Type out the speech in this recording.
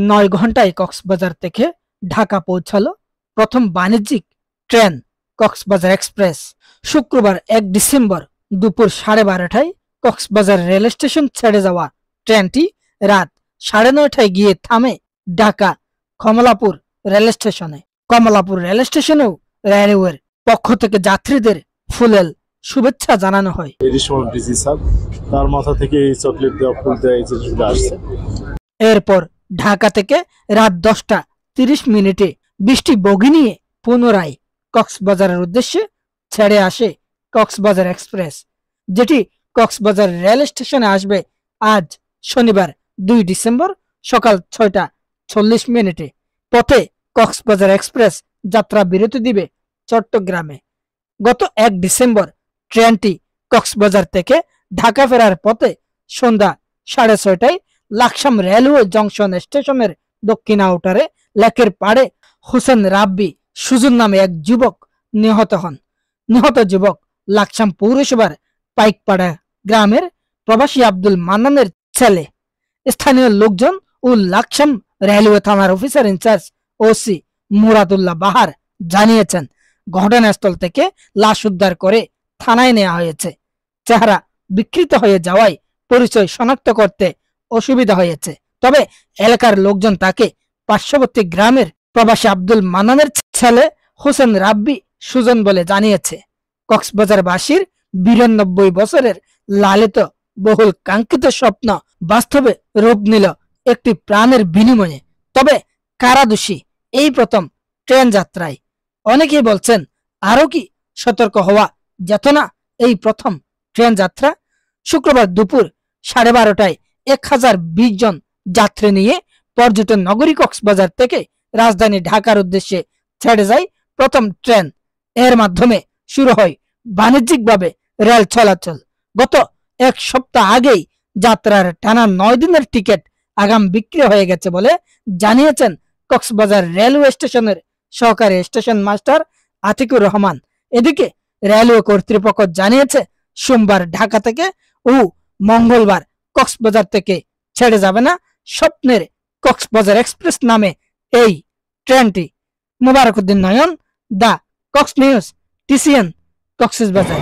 9 ঘন্টায় কক্সবাজার থেকে ঢাকা পৌঁছালো প্রথম বাণিজ্যিক ট্রেন কক্সবাজার এক্সপ্রেস। শুক্রবার 1 ডিসেম্বর দুপুর 12:30টায় কক্সবাজার রেল স্টেশন ছেড়ে যাওয়া ট্রেনটি রাত 9:30টায় গিয়ে থামে ঢাকা কমলাপুর রেল স্টেশনে। কমলাপুর রেল স্টেশনেও রেলওয়ের পক্ষ থেকে যাত্রীদের ফুলেল শুভেচ্ছা জানানো হয়। তার মাথা থেকে এই চকলেট দেওয়া, ফুল দেওয়া, এই জিনিসগুলো আসছে। এরপর ঢাকা থেকে রাত 10:30 বৃষ্টি বগি নিয়ে পুনরায় কক্সবাজারের উদ্দেশ্যে ছেড়ে আসে কক্সবাজার এক্সপ্রেস, যেটি কক্সবাজার রেল স্টেশনে আসবে আজ শনিবার 2 ডিসেম্বর সকাল 6:40। পথে কক্সবাজার এক্সপ্রেস যাত্রা বিরতি দিবে চট্টগ্রামে। গত 1 ডিসেম্বর ট্রেনটি কক্সবাজার থেকে ঢাকা ফেরার পথে সন্ধ্যা 6:30টায় লাকসাম রেলওয়ে জংশন স্টেশনের দক্ষিণ আউটারে লেকের পাড়ে হোসেন রাব্বি সুজন নামে এক যুবক নিহত হন। নিহত যুবক লাকসাম পৌরসভার পাইকপাড়া গ্রামের প্রবাসী আব্দুল মান্নানের ছেলে। স্থানীয় লোকজন ও লাকসাম রেলওয়ে থানার অফিসার ইনচার্জ ওসি মুরাদুল্লাহ বাহার জানিয়েছেন, ঘটনাস্থল থেকে লাশ উদ্ধার করে থানায় নেওয়া হয়েছে। চেহারা বিকৃত হয়ে যাওয়ায় পরিচয় শনাক্ত করতে অসুবিধা হয়েছে। তবে এলাকার লোকজন তাকে পার্শ্ববর্তী গ্রামের প্রবাসী আব্দুল মান্নানের ছেলে হোসেন রাব্বি সুজন বলে জানিয়েছে। কক্সবাজারবাসীর 92 বছরের লালিত বহুল কাঙ্ক্ষিত স্বপ্ন বাস্তবে রূপ নিল একটি প্রাণের বিনিময়ে। তবে কারা দোষী এই প্রথম ট্রেন যাত্রায়? অনেকেই বলছেন আরো কি সতর্ক হওয়া যেত না এই প্রথম ট্রেন যাত্রা? শুক্রবার দুপুর 12:30টায় 1020 জন যাত্রী নিয়ে পর্যটন নগরী কক্সবাজার থেকে রাজধানী ঢাকার উদ্দেশ্যে ছেড়ে যায় প্রথম ট্রেন। এর মাধ্যমে শুরু হয় বাণিজ্যিকভাবে রেল চলাচল। গত 1 সপ্তাহ আগেই যাত্রার টানা 9 দিনের টিকিট আগাম বিক্রি হয়ে গেছে বলে জানিয়েছেন কক্সবাজার রেলওয়ে স্টেশনের সহকারী স্টেশন মাস্টার আতিকুর রহমান। এদিকে রেলওয়ে কর্তৃপক্ষ জানিয়েছে, সোমবার ঢাকা থেকে ও মঙ্গলবার কক্সবাজার থেকে ছেড়ে যাবে না স্বপ্নের কক্সবাজার এক্সপ্রেস নামে এই ট্রেনটি। মোবারকুদ্দিন নয়ন, দা কক্স নিউজ, TCN কক্সবাজার।